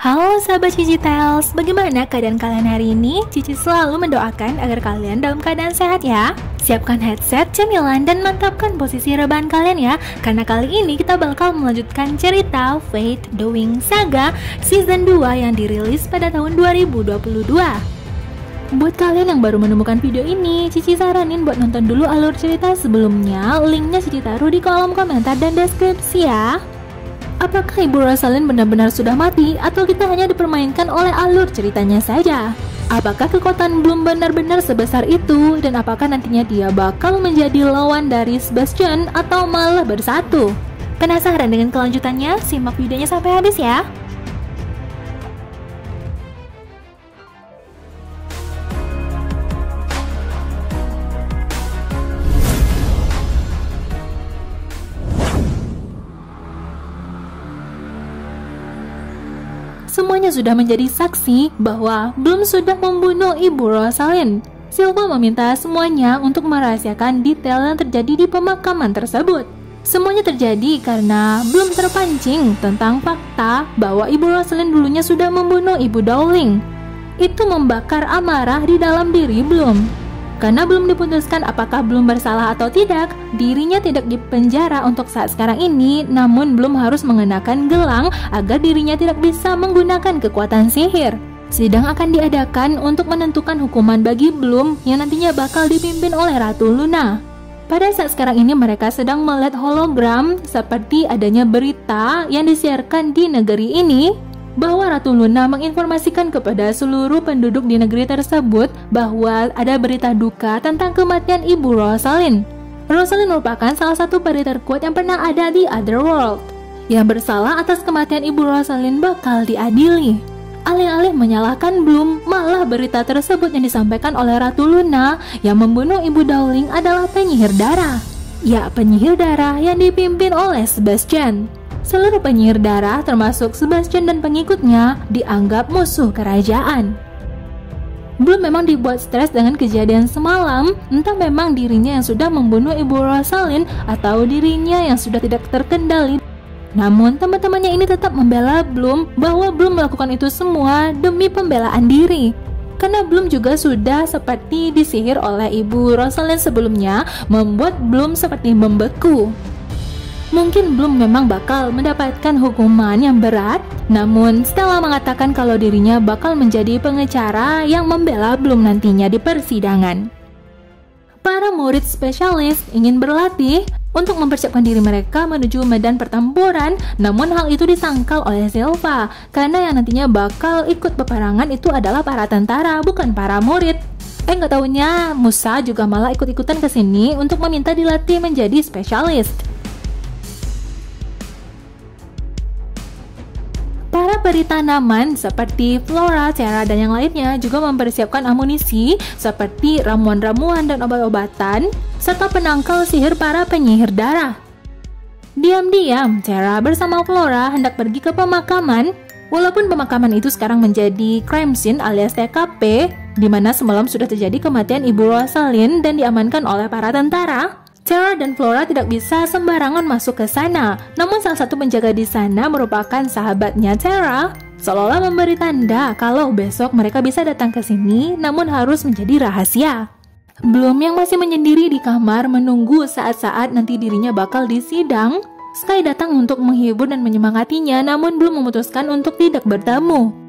Halo sahabat Cici Tales, bagaimana keadaan kalian hari ini? Cici selalu mendoakan agar kalian dalam keadaan sehat ya. Siapkan headset, cemilan, dan mantapkan posisi rebahan kalian ya. Karena kali ini kita bakal melanjutkan cerita Fate the Wing Saga Season 2 yang dirilis pada tahun 2022. Buat kalian yang baru menemukan video ini, Cici saranin buat nonton dulu alur cerita sebelumnya. Linknya Cici taruh di kolom komentar dan deskripsi ya. Apakah Ibu Rosalind benar-benar sudah mati atau kita hanya dipermainkan oleh alur ceritanya saja? Apakah kekuatan belum benar-benar sebesar itu dan apakah nantinya dia bakal menjadi lawan dari Sebastian atau malah bersatu? Penasaran dengan kelanjutannya? Simak videonya sampai habis ya. Semuanya sudah menjadi saksi bahwa Bloom sudah membunuh Ibu Rosalind. Silva meminta semuanya untuk merahasiakan detail yang terjadi di pemakaman tersebut. Semuanya terjadi karena Bloom terpancing tentang fakta bahwa Ibu Rosalind dulunya sudah membunuh Ibu Dowling. Itu membakar amarah di dalam diri Bloom. Karena belum diputuskan apakah Bloom bersalah atau tidak, dirinya tidak dipenjara untuk saat sekarang ini, namun Bloom harus mengenakan gelang agar dirinya tidak bisa menggunakan kekuatan sihir. Sidang akan diadakan untuk menentukan hukuman bagi Bloom yang nantinya bakal dipimpin oleh Ratu Luna. Pada saat sekarang ini mereka sedang melihat hologram seperti adanya berita yang disiarkan di negeri ini, bahwa Ratu Luna menginformasikan kepada seluruh penduduk di negeri tersebut bahwa ada berita duka tentang kematian Ibu Rosalind. Rosalind merupakan salah satu peri terkuat yang pernah ada di Otherworld. Yang bersalah atas kematian Ibu Rosalind bakal diadili. Alih-alih menyalahkan Bloom, malah berita tersebut yang disampaikan oleh Ratu Luna yang membunuh Ibu Dowling adalah penyihir darah. Ya, penyihir darah yang dipimpin oleh Sebastian. Seluruh penyihir darah termasuk Sebastian dan pengikutnya dianggap musuh kerajaan. Bloom memang dibuat stres dengan kejadian semalam, entah memang dirinya yang sudah membunuh Ibu Rosalind atau dirinya yang sudah tidak terkendali. Namun teman-temannya ini tetap membela Bloom bahwa Bloom melakukan itu semua demi pembelaan diri. Karena Bloom juga sudah seperti disihir oleh Ibu Rosalind sebelumnya, membuat Bloom seperti membeku. Mungkin Bloom memang bakal mendapatkan hukuman yang berat, namun Stella mengatakan kalau dirinya bakal menjadi pengacara yang membela Bloom nantinya di persidangan. Para murid spesialis ingin berlatih untuk mempersiapkan diri mereka menuju medan pertempuran, namun hal itu disangkal oleh Silva, karena yang nantinya bakal ikut peperangan itu adalah para tentara, bukan para murid. Nggak taunya Musa juga malah ikut-ikutan ke sini untuk meminta dilatih menjadi spesialis. Para peri tanaman seperti Flora, Terra, dan yang lainnya juga mempersiapkan amunisi seperti ramuan-ramuan dan obat-obatan serta penangkal sihir para penyihir darah. Diam-diam, Terra bersama Flora hendak pergi ke pemakaman. Walaupun pemakaman itu sekarang menjadi crime scene alias TKP, di mana semalam sudah terjadi kematian Ibu Rosalind dan diamankan oleh para tentara, Terra dan Flora tidak bisa sembarangan masuk ke sana. Namun salah satu penjaga di sana merupakan sahabatnya Terra, seolah-olah memberi tanda kalau besok mereka bisa datang ke sini, namun harus menjadi rahasia. Bloom yang masih menyendiri di kamar menunggu saat-saat nanti dirinya bakal disidang. Sky datang untuk menghibur dan menyemangatinya, namun Bloom memutuskan untuk tidak bertemu.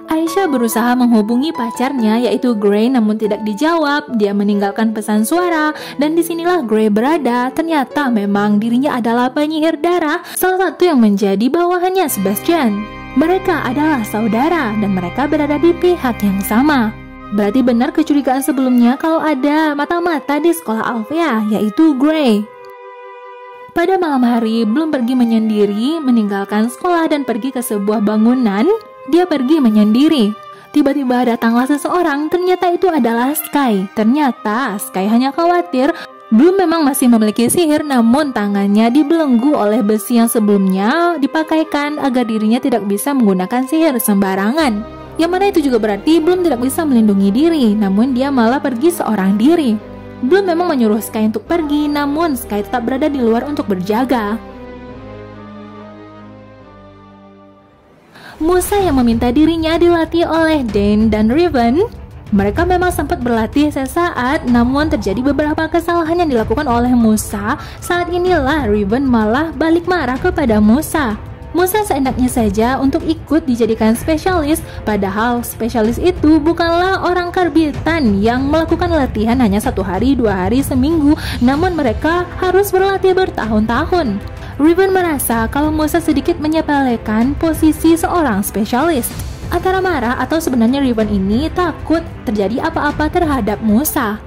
Aisyah berusaha menghubungi pacarnya yaitu Gray, namun tidak dijawab. Dia meninggalkan pesan suara dan disinilah Gray berada. Ternyata memang dirinya adalah penyihir darah, salah satu yang menjadi bawahannya Sebastian. Mereka adalah saudara dan mereka berada di pihak yang sama. Berarti benar kecurigaan sebelumnya kalau ada mata-mata di sekolah Alfea, yaitu Gray. Pada malam hari, Bloom pergi menyendiri, meninggalkan sekolah dan pergi ke sebuah bangunan. Dia pergi menyendiri. Tiba-tiba datanglah seseorang, ternyata itu adalah Sky. Ternyata Sky hanya khawatir Bloom memang masih memiliki sihir, namun tangannya dibelenggu oleh besi yang sebelumnya dipakaikan agar dirinya tidak bisa menggunakan sihir sembarangan. Yang mana itu juga berarti Bloom tidak bisa melindungi diri, namun dia malah pergi seorang diri. Bloom memang menyuruh Sky untuk pergi, namun Sky tetap berada di luar untuk berjaga. Musa yang meminta dirinya dilatih oleh Dane dan Riven. Mereka memang sempat berlatih sesaat, namun terjadi beberapa kesalahan yang dilakukan oleh Musa. Saat inilah Riven malah balik marah kepada Musa. Musa seenaknya saja untuk ikut dijadikan spesialis, padahal spesialis itu bukanlah orang karbitan yang melakukan latihan hanya 1 hari, 2 hari, seminggu, namun mereka harus berlatih bertahun-tahun. Riven merasa kalau Musa sedikit menyepelekan posisi seorang spesialis. Antara marah atau sebenarnya Riven ini takut terjadi apa-apa terhadap Musa.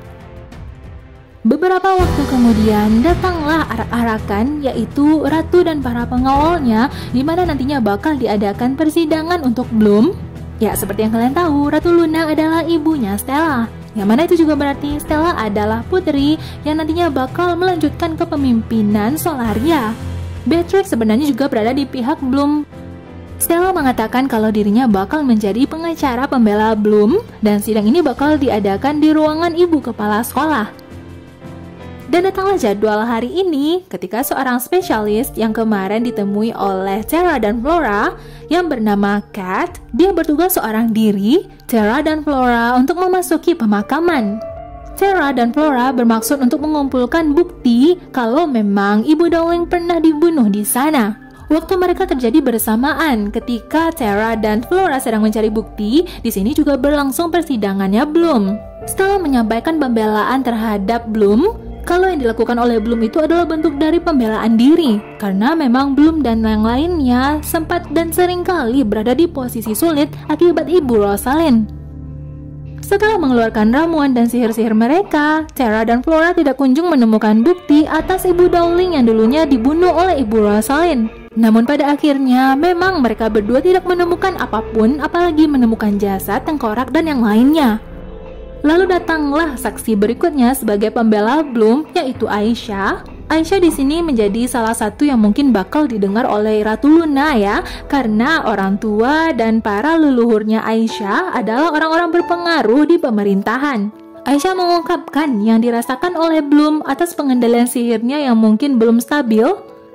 Beberapa waktu kemudian datanglah arak-arakan, yaitu Ratu dan para pengawalnya, di mana nantinya bakal diadakan persidangan untuk Bloom. Ya, seperti yang kalian tahu, Ratu Luna adalah ibunya Stella. Yang mana itu juga berarti Stella adalah putri yang nantinya bakal melanjutkan kepemimpinan Solaria. Beatrix sebenarnya juga berada di pihak Bloom. Stella mengatakan kalau dirinya bakal menjadi pengacara pembela Bloom, dan sidang ini bakal diadakan di ruangan ibu kepala sekolah. Dan datanglah jadwal hari ini ketika seorang spesialis yang kemarin ditemui oleh Terra dan Flora yang bernama Kat, dia bertugas seorang diri, Terra dan Flora, untuk memasuki pemakaman. Terra dan Flora bermaksud untuk mengumpulkan bukti kalau memang Ibu Dowling pernah dibunuh di sana. Waktu mereka terjadi bersamaan ketika Terra dan Flora sedang mencari bukti, di sini juga berlangsung persidangannya Bloom. Setelah menyampaikan pembelaan terhadap Bloom, kalau yang dilakukan oleh Bloom itu adalah bentuk dari pembelaan diri, karena memang Bloom dan yang lainnya sempat dan sering kali berada di posisi sulit akibat Ibu Rosalind. Setelah mengeluarkan ramuan dan sihir-sihir mereka, Terra dan Flora tidak kunjung menemukan bukti atas Ibu Dowling yang dulunya dibunuh oleh Ibu Rosalind. Namun pada akhirnya memang mereka berdua tidak menemukan apapun, apalagi menemukan jasad, tengkorak, dan yang lainnya. Lalu datanglah saksi berikutnya sebagai pembela Bloom, yaitu Aisyah. Aisyah di sini menjadi salah satu yang mungkin bakal didengar oleh Ratu Luna ya, karena orang tua dan para leluhurnya Aisyah adalah orang-orang berpengaruh di pemerintahan. Aisyah mengungkapkan yang dirasakan oleh Bloom atas pengendalian sihirnya yang mungkin belum stabil,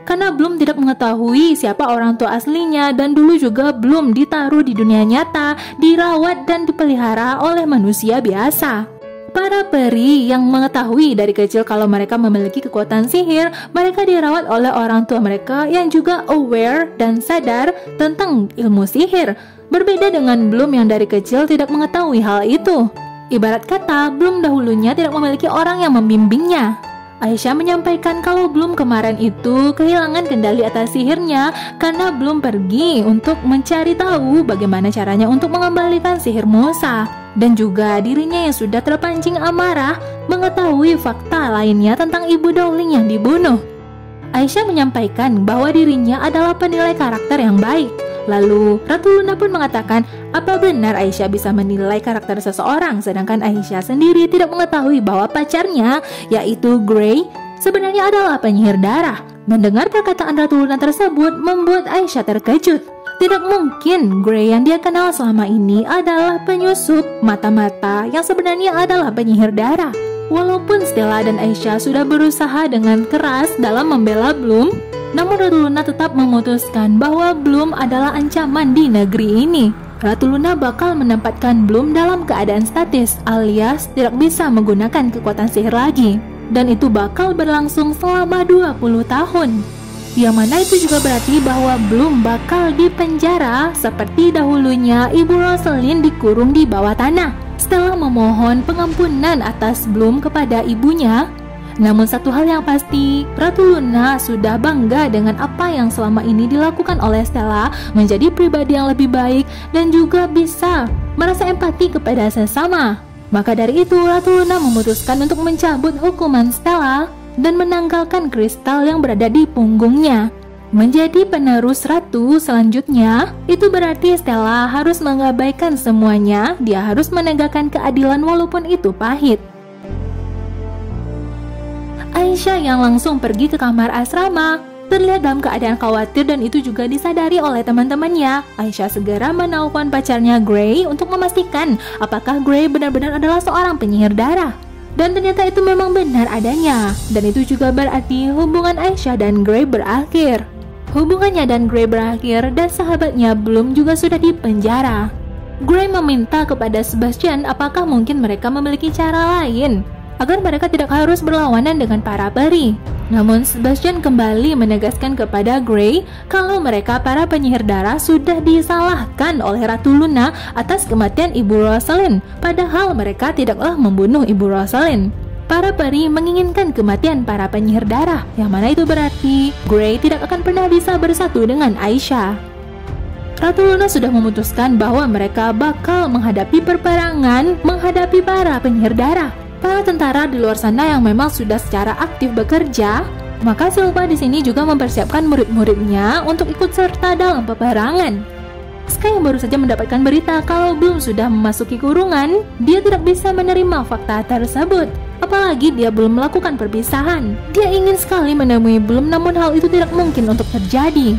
karena Bloom tidak mengetahui siapa orang tua aslinya, dan dulu juga Bloom ditaruh di dunia nyata, dirawat dan dipelihara oleh manusia biasa. Para peri yang mengetahui dari kecil kalau mereka memiliki kekuatan sihir, mereka dirawat oleh orang tua mereka yang juga aware dan sadar tentang ilmu sihir. Berbeda dengan Bloom yang dari kecil tidak mengetahui hal itu. Ibarat kata, Bloom dahulunya tidak memiliki orang yang membimbingnya. Aisyah menyampaikan kalau Bloom kemarin itu kehilangan kendali atas sihirnya karena Bloom pergi untuk mencari tahu bagaimana caranya untuk mengembalikan sihir Musa, dan juga dirinya yang sudah terpancing amarah mengetahui fakta lainnya tentang Ibu Dowling yang dibunuh. Aisyah menyampaikan bahwa dirinya adalah penilai karakter yang baik. Lalu Ratu Luna pun mengatakan apa benar Aisyah bisa menilai karakter seseorang, sedangkan Aisyah sendiri tidak mengetahui bahwa pacarnya, yaitu Grey, sebenarnya adalah penyihir darah. Mendengar perkataan Ratu Luna tersebut membuat Aisyah terkejut. Tidak mungkin Grey yang dia kenal selama ini adalah penyusup mata-mata yang sebenarnya adalah penyihir darah. Walaupun Stella dan Aisyah sudah berusaha dengan keras dalam membela Bloom, namun Ratu Luna tetap memutuskan bahwa Bloom adalah ancaman di negeri ini. Ratu Luna bakal menempatkan Bloom dalam keadaan statis, alias tidak bisa menggunakan kekuatan sihir lagi. Dan itu bakal berlangsung selama 20 tahun. Yang mana itu juga berarti bahwa Bloom bakal dipenjara seperti dahulunya Ibu Rosalind dikurung di bawah tanah. Stella memohon pengampunan atas Bloom kepada ibunya. Namun satu hal yang pasti, Ratu Luna sudah bangga dengan apa yang selama ini dilakukan oleh Stella, menjadi pribadi yang lebih baik dan juga bisa merasa empati kepada sesama. Maka dari itu, Ratu Luna memutuskan untuk mencabut hukuman Stella dan menanggalkan kristal yang berada di punggungnya. Menjadi penerus ratu selanjutnya, itu berarti Stella harus mengabaikan semuanya. Dia harus menegakkan keadilan walaupun itu pahit. Aisyah yang langsung pergi ke kamar asrama terlihat dalam keadaan khawatir, dan itu juga disadari oleh teman-temannya. Aisyah segera menelpon pacarnya Grey untuk memastikan apakah Grey benar-benar adalah seorang penyihir darah. Dan ternyata itu memang benar adanya, dan itu juga berarti hubungan Aisyah dan Grey berakhir. Hubungannya dan Gray berakhir dan sahabatnya Bloom juga sudah dipenjara. Gray meminta kepada Sebastian apakah mungkin mereka memiliki cara lain agar mereka tidak harus berlawanan dengan para peri. Namun Sebastian kembali menegaskan kepada Gray kalau mereka para penyihir darah sudah disalahkan oleh Ratu Luna atas kematian Ibu Rosalind, padahal mereka tidaklah membunuh Ibu Rosalind. Para peri menginginkan kematian para penyihir darah, yang mana itu berarti Gray tidak akan pernah bisa bersatu dengan Aisyah. Ratu Luna sudah memutuskan bahwa mereka bakal menghadapi perperangan, menghadapi para penyihir darah. Para tentara di luar sana yang memang sudah secara aktif bekerja, maka Silva di sini juga mempersiapkan murid-muridnya untuk ikut serta dalam peperangan. Sky yang baru saja mendapatkan berita kalau Bloom sudah memasuki kurungan, dia tidak bisa menerima fakta tersebut. Apalagi dia belum melakukan perpisahan. Dia ingin sekali menemui Bloom, namun hal itu tidak mungkin untuk terjadi.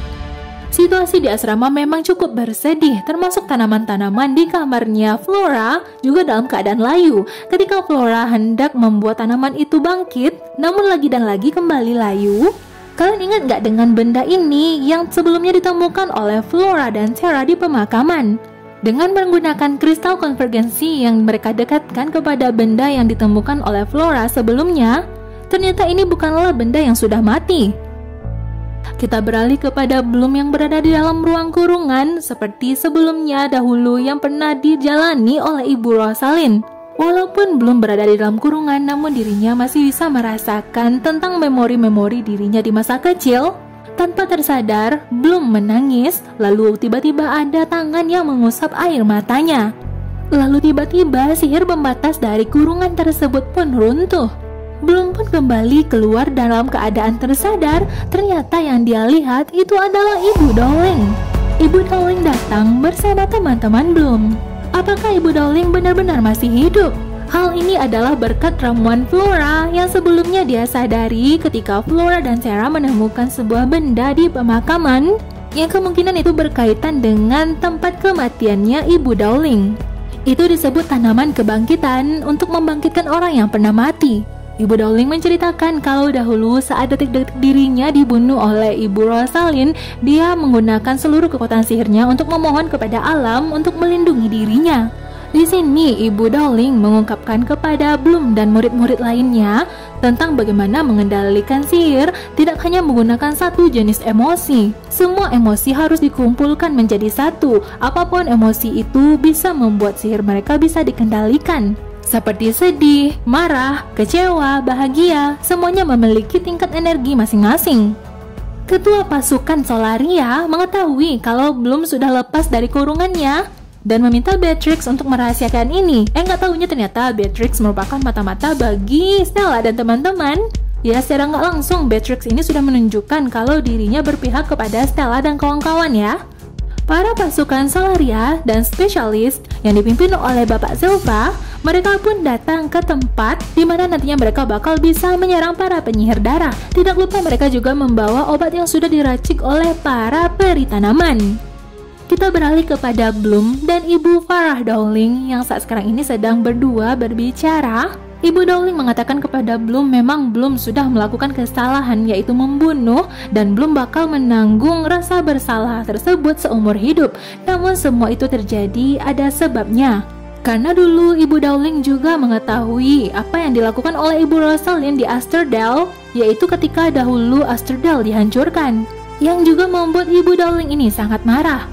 Situasi di asrama memang cukup bersedih, termasuk tanaman-tanaman di kamarnya Flora juga dalam keadaan layu. Ketika Flora hendak membuat tanaman itu bangkit, namun lagi dan lagi kembali layu. Kalian ingat gak dengan benda ini yang sebelumnya ditemukan oleh Flora dan Sarah di pemakaman? Dengan menggunakan kristal konvergensi yang mereka dekatkan kepada benda yang ditemukan oleh Flora sebelumnya, ternyata ini bukanlah benda yang sudah mati. Kita beralih kepada Bloom yang berada di dalam ruang kurungan seperti sebelumnya dahulu yang pernah dijalani oleh Ibu Rosalind. Walaupun Bloom berada di dalam kurungan, namun dirinya masih bisa merasakan tentang memori-memori dirinya di masa kecil. Tanpa tersadar, Bloom menangis, lalu tiba-tiba ada tangan yang mengusap air matanya. Lalu tiba-tiba sihir pembatas dari kurungan tersebut pun runtuh. Bloom pun kembali keluar dalam keadaan tersadar. Ternyata yang dia lihat itu adalah Ibu Dowling. Ibu Dowling datang bersama teman-teman Bloom. Apakah Ibu Dowling benar-benar masih hidup? Hal ini adalah berkat ramuan Flora yang sebelumnya dia sadari ketika Flora dan Sarah menemukan sebuah benda di pemakaman yang kemungkinan itu berkaitan dengan tempat kematiannya Ibu Dowling. Itu disebut tanaman kebangkitan untuk membangkitkan orang yang pernah mati. Ibu Dowling menceritakan kalau dahulu saat detik-detik dirinya dibunuh oleh Ibu Rosalind, dia menggunakan seluruh kekuatan sihirnya untuk memohon kepada alam untuk melindungi dirinya. Di sini Ibu Dowling mengungkapkan kepada Bloom dan murid-murid lainnya tentang bagaimana mengendalikan sihir tidak hanya menggunakan satu jenis emosi. Semua emosi harus dikumpulkan menjadi satu. Apapun emosi itu bisa membuat sihir mereka bisa dikendalikan. Seperti sedih, marah, kecewa, bahagia, semuanya memiliki tingkat energi masing-masing. Ketua pasukan Solaria mengetahui kalau Bloom sudah lepas dari kurungannya dan meminta Beatrix untuk merahasiakan ini. Nggak tahunya ternyata Beatrix merupakan mata-mata bagi Stella dan teman-teman. Ya, secara nggak langsung Beatrix ini sudah menunjukkan kalau dirinya berpihak kepada Stella dan kawan-kawan ya. Para pasukan Solaria dan spesialis yang dipimpin oleh Bapak Silva, mereka pun datang ke tempat di mana nantinya mereka bakal bisa menyerang para penyihir darah. Tidak lupa mereka juga membawa obat yang sudah diracik oleh para peri tanaman. Kita beralih kepada Bloom dan Ibu Farah Dowling yang saat sekarang ini sedang berdua berbicara. Ibu Dowling mengatakan kepada Bloom memang Bloom sudah melakukan kesalahan yaitu membunuh dan Bloom bakal menanggung rasa bersalah tersebut seumur hidup. Namun semua itu terjadi ada sebabnya. Karena dulu Ibu Dowling juga mengetahui apa yang dilakukan oleh Ibu Rosalind di Asterdale, yaitu ketika dahulu Asterdale dihancurkan, yang juga membuat Ibu Dowling ini sangat marah.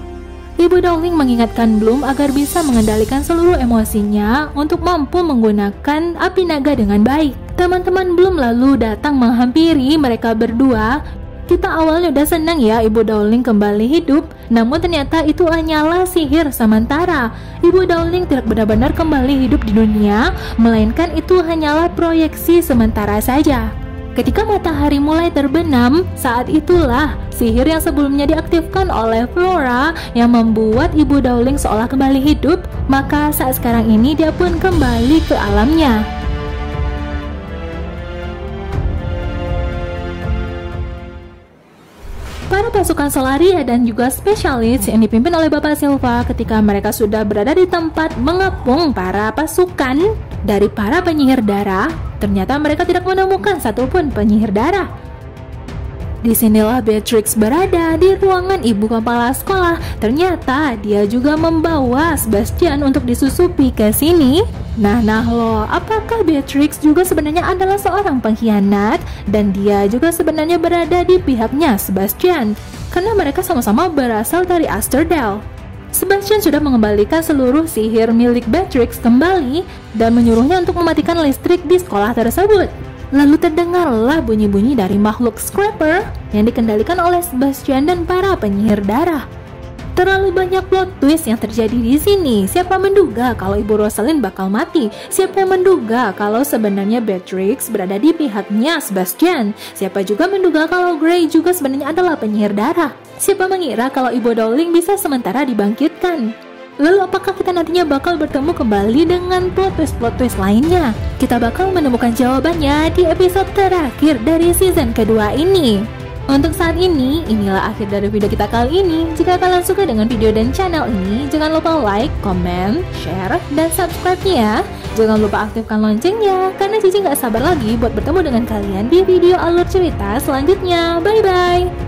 Ibu Dowling mengingatkan Bloom agar bisa mengendalikan seluruh emosinya untuk mampu menggunakan api naga dengan baik. Teman-teman Bloom lalu datang menghampiri mereka berdua. Kita awalnya udah senang ya Ibu Dowling kembali hidup, namun ternyata itu hanyalah sihir sementara. Ibu Dowling tidak benar-benar kembali hidup di dunia, melainkan itu hanyalah proyeksi sementara saja. Ketika matahari mulai terbenam, saat itulah sihir yang sebelumnya diaktifkan oleh Flora yang membuat Ibu Dowling seolah kembali hidup, maka saat sekarang ini dia pun kembali ke alamnya. Para pasukan Solaria dan juga spesialis yang dipimpin oleh Bapak Silva ketika mereka sudah berada di tempat mengepung para pasukan dari para penyihir darah, ternyata mereka tidak menemukan satupun penyihir darah. Disinilah Beatrix berada di ruangan ibu kepala sekolah. Ternyata dia juga membawa Sebastian untuk disusupi ke sini. Nah loh, apakah Beatrix juga sebenarnya adalah seorang pengkhianat? Dan dia juga sebenarnya berada di pihaknya Sebastian, karena mereka sama-sama berasal dari Asterdale. Sebastian sudah mengembalikan seluruh sihir milik Beatrix kembali dan menyuruhnya untuk mematikan listrik di sekolah tersebut. Lalu terdengarlah bunyi-bunyi dari makhluk Scrapper yang dikendalikan oleh Sebastian dan para penyihir darah. Terlalu banyak plot twist yang terjadi di sini. Siapa menduga kalau Ibu Rosalind bakal mati? Siapa yang menduga kalau sebenarnya Beatrix berada di pihaknya Sebastian? Siapa juga menduga kalau Grey juga sebenarnya adalah penyihir darah? Siapa mengira kalau Ibu Dowling bisa sementara dibangkitkan? Lalu apakah kita nantinya bakal bertemu kembali dengan plot twist lainnya? Kita bakal menemukan jawabannya di episode terakhir dari season kedua ini. Untuk saat ini, inilah akhir dari video kita kali ini. Jika kalian suka dengan video dan channel ini, jangan lupa like, comment, share, dan subscribe-nya. Jangan lupa aktifkan loncengnya, karena Cici nggak sabar lagi buat bertemu dengan kalian di video alur cerita selanjutnya. Bye-bye!